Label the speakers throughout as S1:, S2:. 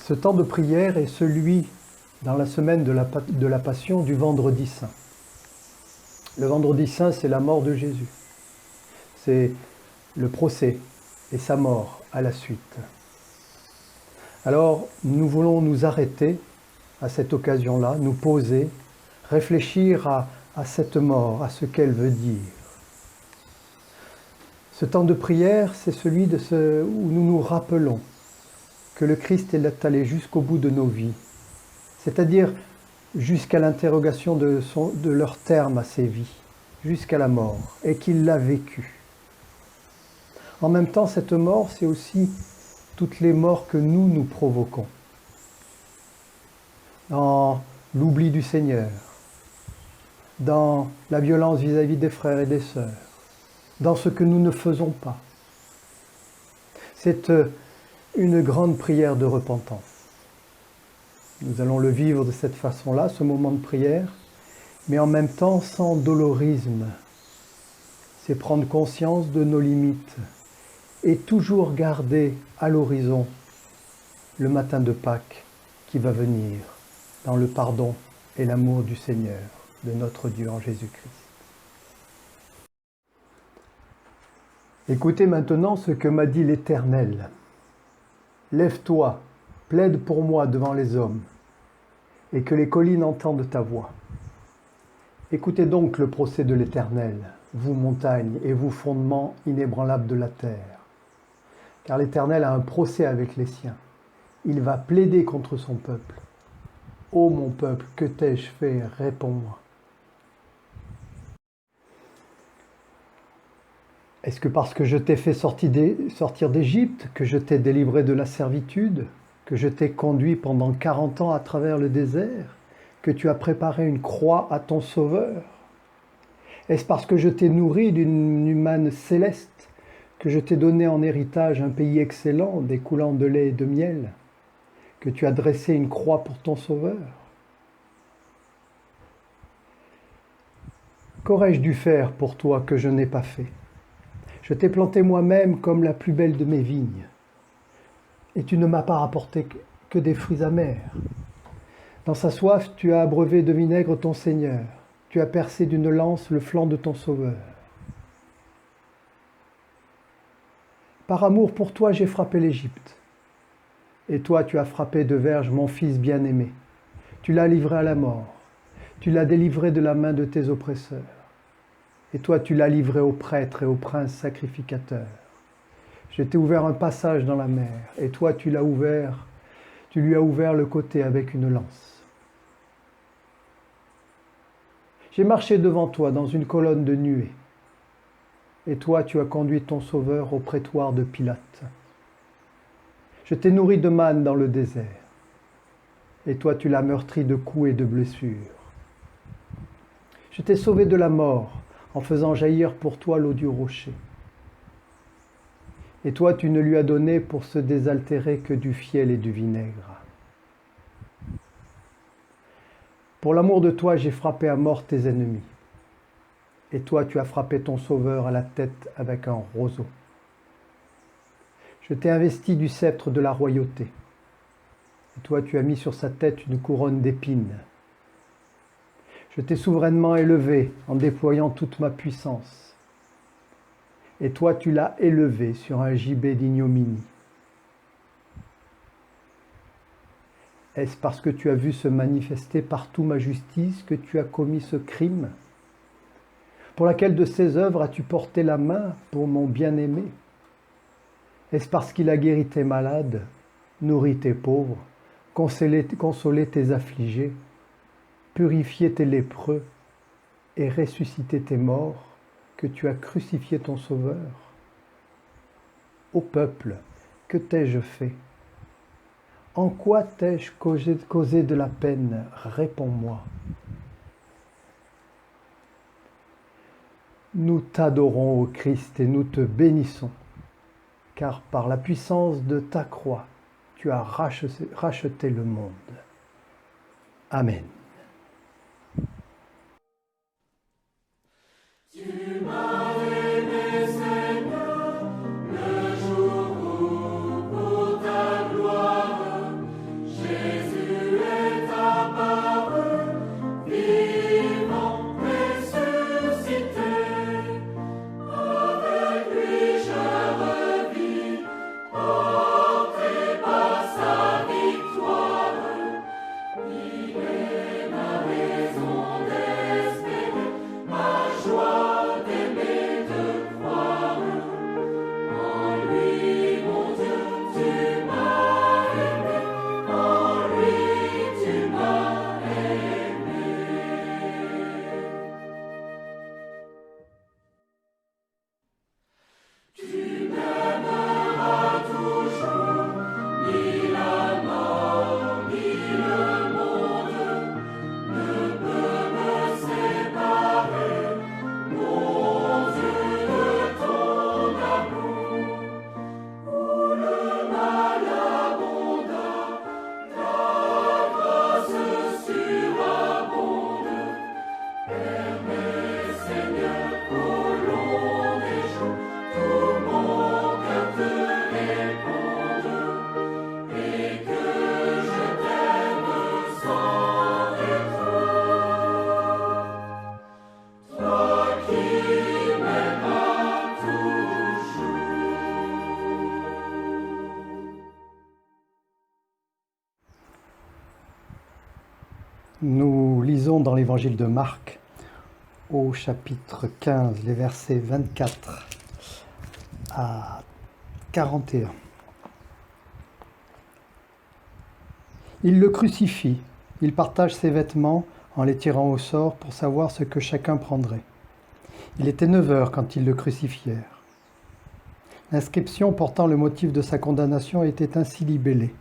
S1: Ce temps de prière est celui, dans la semaine de la Passion, du Vendredi Saint. Le Vendredi Saint, c'est la mort de Jésus. C'est le procès et sa mort à la suite. Alors, nous voulons nous arrêter à cette occasion-là, nous poser, réfléchir à cette mort, à ce qu'elle veut dire. Ce temps de prière, c'est celui où nous nous rappelons que le Christ est allé jusqu'au bout de nos vies, c'est-à-dire jusqu'à l'interrogation de leur terme à ces vies, jusqu'à la mort, et qu'il l'a vécu. En même temps, cette mort, c'est aussi toutes les morts que nous provoquons. Dans l'oubli du Seigneur, dans la violence vis-à-vis des frères et des sœurs, dans ce que nous ne faisons pas. C'est une grande prière de repentance. Nous allons le vivre de cette façon-là, ce moment de prière, mais en même temps sans dolorisme. C'est prendre conscience de nos limites et toujours garder à l'horizon le matin de Pâques qui va venir dans le pardon et l'amour du Seigneur, de notre Dieu en Jésus-Christ. Écoutez maintenant ce que m'a dit l'Éternel. Lève-toi, plaide pour moi devant les hommes, et que les collines entendent ta voix. Écoutez donc le procès de l'Éternel, vous montagnes et vous fondements inébranlables de la terre. Car l'Éternel a un procès avec les siens. Il va plaider contre son peuple. Ô mon peuple, que t'ai-je fait? Réponds-moi. Est-ce que parce que je t'ai fait sortir d'Égypte, que je t'ai délivré de la servitude, que je t'ai conduit pendant 40 ans à travers le désert, que tu as préparé une croix à ton sauveur? Est-ce parce que je t'ai nourri d'une manne céleste, que je t'ai donné en héritage un pays excellent, découlant de lait et de miel, que tu as dressé une croix pour ton sauveur? Qu'aurais-je dû faire pour toi que je n'ai pas fait? Je t'ai planté moi-même comme la plus belle de mes vignes, et tu ne m'as pas rapporté que des fruits amers. Dans sa soif, tu as abreuvé de vinaigre ton Seigneur, tu as percé d'une lance le flanc de ton Sauveur. Par amour pour toi, j'ai frappé l'Égypte, et toi tu as frappé de verge mon fils bien-aimé. Tu l'as livré à la mort, tu l'as délivré de la main de tes oppresseurs. Et toi, tu l'as livré aux prêtres et aux princes sacrificateurs. Je t'ai ouvert un passage dans la mer, et toi, tu lui as ouvert le côté avec une lance. J'ai marché devant toi dans une colonne de nuée, et toi, tu as conduit ton sauveur au prétoire de Pilate. Je t'ai nourri de manne dans le désert, et toi, tu l'as meurtri de coups et de blessures. Je t'ai sauvé de la mort, en faisant jaillir pour toi l'eau du rocher. Et toi, tu ne lui as donné pour se désaltérer que du fiel et du vinaigre. Pour l'amour de toi, j'ai frappé à mort tes ennemis. Et toi, tu as frappé ton sauveur à la tête avec un roseau. Je t'ai investi du sceptre de la royauté. Et toi, tu as mis sur sa tête une couronne d'épines. Je t'ai souverainement élevé en déployant toute ma puissance. Et toi, tu l'as élevé sur un gibet d'ignominie. Est-ce parce que tu as vu se manifester partout ma justice que tu as commis ce crime? Pour laquelle de ses œuvres as-tu porté la main pour mon bien-aimé? Est-ce parce qu'il a guéri tes malades, nourri tes pauvres, consolé tes affligés, purifié tes lépreux et ressuscité tes morts, que tu as crucifié ton Sauveur? Ô peuple, que t'ai-je fait? En quoi t'ai-je causé de la peine? Réponds-moi. Nous t'adorons, ô Christ, et nous te bénissons, car par la puissance de ta croix, tu as racheté le monde. Amen.
S2: Tu m'as aimé, Seigneur, le jour où pour ta gloire
S1: Lisons dans l'évangile de Marc au chapitre 15, les versets 24 à 41. Il le crucifie, il partage ses vêtements en les tirant au sort pour savoir ce que chacun prendrait. Il était 9 heures quand ils le crucifièrent. L'inscription portant le motif de sa condamnation était ainsi libellée: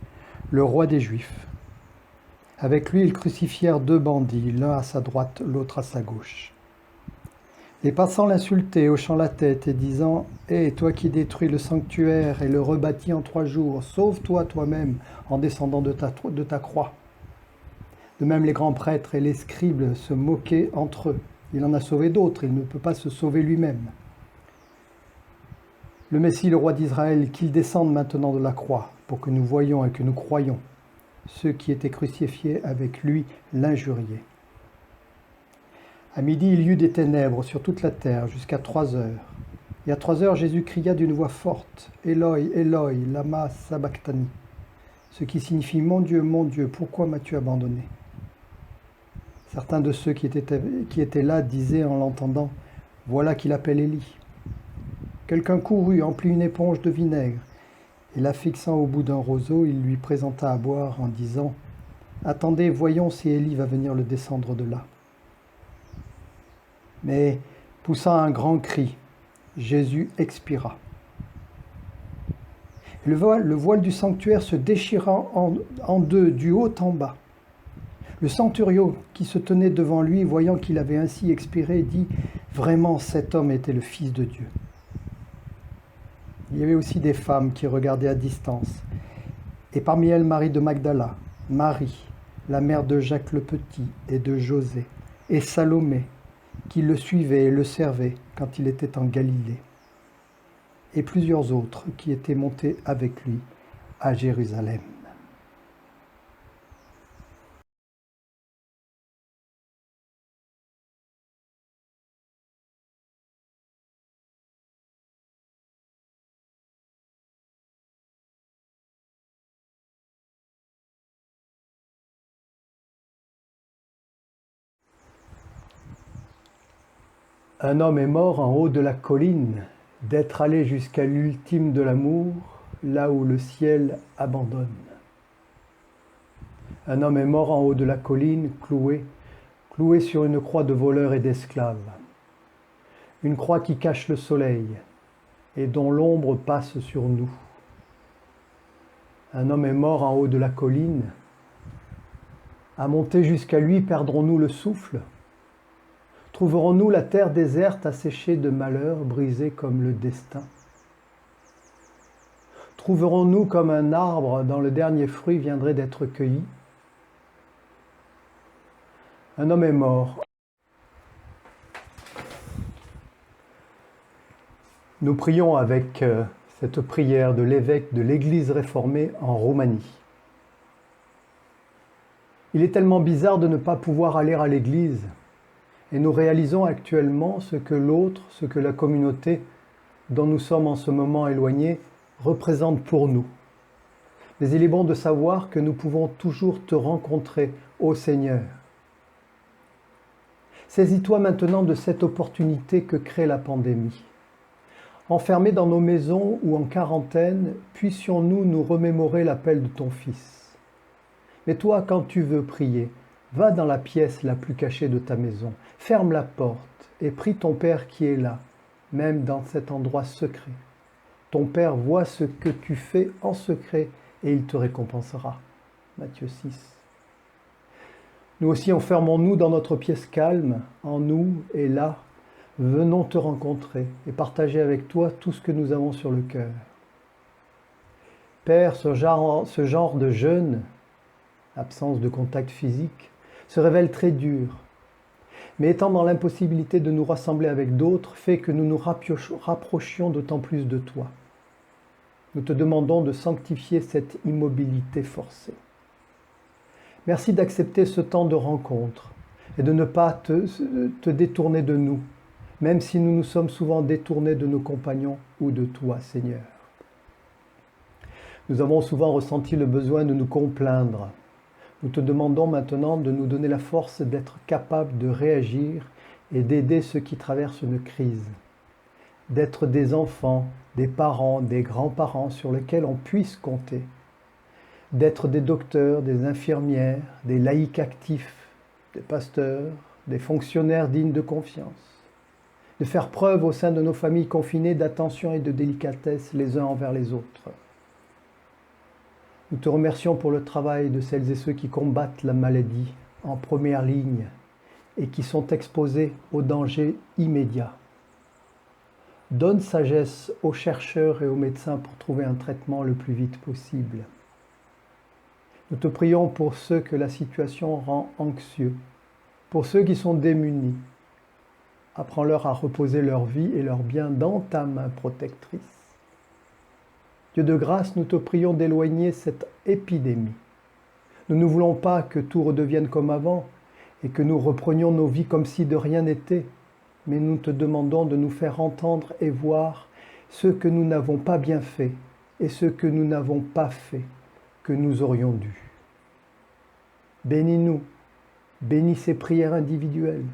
S1: le roi des Juifs. Avec lui, ils crucifièrent 2 bandits, l'un à sa droite, l'autre à sa gauche. Les passants l'insultaient, hochant la tête et disant: « Hé, toi qui détruis le sanctuaire et le rebâtis en 3 jours, sauve-toi toi-même en descendant de ta croix. » De même, les grands prêtres et les scribes se moquaient entre eux. Il en a sauvé d'autres, il ne peut pas se sauver lui-même. Le Messie, le roi d'Israël, qu'il descende maintenant de la croix, pour que nous voyions et que nous croyions. Ceux qui étaient crucifiés avec lui l'injuriaient. À midi, il y eut des ténèbres sur toute la terre jusqu'à 3 heures. Et à 3 heures, Jésus cria d'une voix forte: « Eloi, Eloi, lama sabachthani » ce qui signifie « Mon Dieu, pourquoi m'as-tu abandonné ?» Certains de ceux qui étaient là disaient en l'entendant: « Voilà qu'il appelle Élie. » Quelqu'un courut, emplit une éponge de vinaigre, et la fixant au bout d'un roseau, il lui présenta à boire en disant: « Attendez, voyons si Élie va venir le descendre de là. » Mais, poussant un grand cri, Jésus expira. Le voile du sanctuaire se déchira en deux, du haut en bas. Le centurion qui se tenait devant lui, voyant qu'il avait ainsi expiré, dit: « Vraiment, cet homme était le Fils de Dieu. » Il y avait aussi des femmes qui regardaient à distance, et parmi elles Marie de Magdala, Marie, la mère de Jacques le Petit et de José, et Salomé, qui le suivaient et le servaient quand il était en Galilée, et plusieurs autres qui étaient montés avec lui à Jérusalem. Un homme est mort en haut de la colline, d'être allé jusqu'à l'ultime de l'amour, là où le ciel abandonne. Un homme est mort en haut de la colline, cloué sur une croix de voleurs et d'esclaves. Une croix qui cache le soleil et dont l'ombre passe sur nous. Un homme est mort en haut de la colline. À monter jusqu'à lui, perdrons-nous le souffle? Trouverons-nous la terre déserte asséchée de malheurs, brisée comme le destin? Trouverons-nous comme un arbre dont le dernier fruit viendrait d'être cueilli? Un homme est mort. Nous prions avec cette prière de l'évêque de l'Église réformée en Roumanie. Il est tellement bizarre de ne pas pouvoir aller à l'Église. Et nous réalisons actuellement ce que l'autre, ce que la communauté dont nous sommes en ce moment éloignés représente pour nous. Mais il est bon de savoir que nous pouvons toujours te rencontrer, ô Seigneur. Saisis-toi maintenant de cette opportunité que crée la pandémie. Enfermés dans nos maisons ou en quarantaine, puissions-nous nous remémorer l'appel de ton Fils. Mais toi, quand tu veux prier, va dans la pièce la plus cachée de ta maison, ferme la porte et prie ton Père qui est là, même dans cet endroit secret. Ton Père voit ce que tu fais en secret et il te récompensera. Matthieu 6. Nous aussi enfermons-nous dans notre pièce calme, en nous et là, venons te rencontrer et partager avec toi tout ce que nous avons sur le cœur. Père, ce genre de jeûne, absence de contact physique, se révèle très dur, mais étant dans l'impossibilité de nous rassembler avec d'autres, fait que nous nous rapprochions d'autant plus de toi. Nous te demandons de sanctifier cette immobilité forcée. Merci d'accepter ce temps de rencontre et de ne pas te détourner de nous, même si nous nous sommes souvent détournés de nos compagnons ou de toi, Seigneur. Nous avons souvent ressenti le besoin de nous complaindre, Nous te demandons maintenant de nous donner la force d'être capables de réagir et d'aider ceux qui traversent une crise, d'être des enfants, des parents, des grands-parents sur lesquels on puisse compter, d'être des docteurs, des infirmières, des laïcs actifs, des pasteurs, des fonctionnaires dignes de confiance, de faire preuve au sein de nos familles confinées d'attention et de délicatesse les uns envers les autres. Nous te remercions pour le travail de celles et ceux qui combattent la maladie en première ligne et qui sont exposés aux dangers immédiats. Donne sagesse aux chercheurs et aux médecins pour trouver un traitement le plus vite possible. Nous te prions pour ceux que la situation rend anxieux, pour ceux qui sont démunis. Apprends-leur à reposer leur vie et leurs biens dans ta main protectrice. Dieu de grâce, nous te prions d'éloigner cette épidémie. Nous ne voulons pas que tout redevienne comme avant et que nous reprenions nos vies comme si de rien n'était, mais nous te demandons de nous faire entendre et voir ce que nous n'avons pas bien fait et ce que nous n'avons pas fait, que nous aurions dû. Bénis-nous, bénis ces prières individuelles.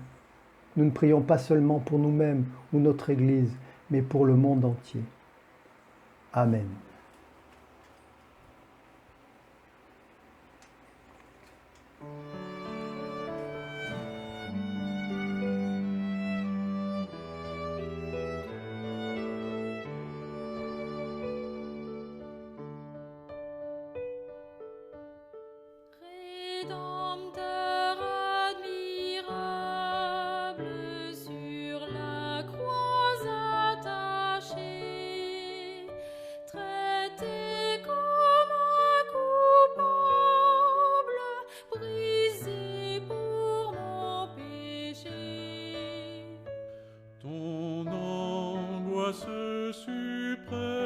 S1: Nous ne prions pas seulement pour nous-mêmes ou notre Église, mais pour le monde entier. Amen.
S2: Rédempteur admirable, sur la croix attaché, traité comme un coupable, brisé pour mon péché.
S3: Ton angoisse suprême,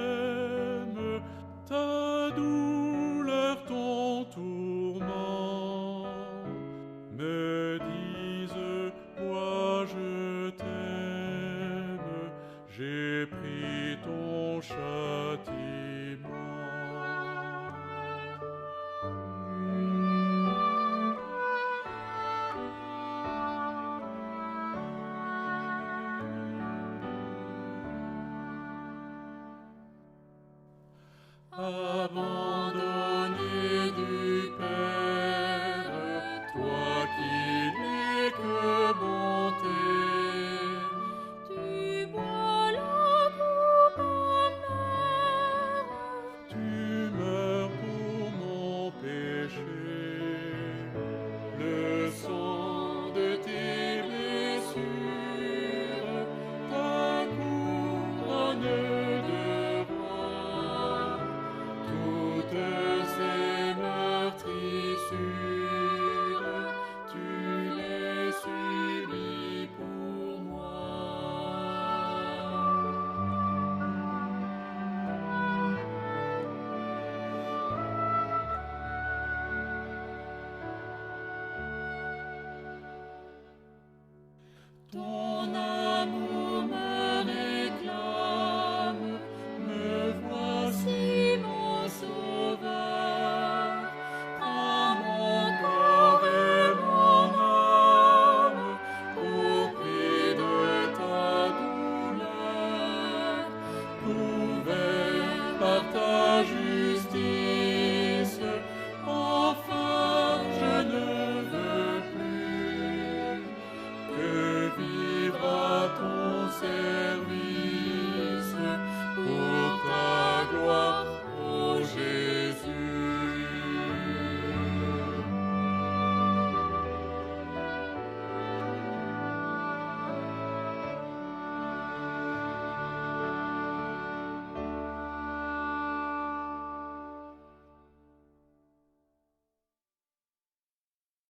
S3: ta douleur, ton tourment, me disent, moi je t'aime, j'ai pris ton châtiment.
S2: Avant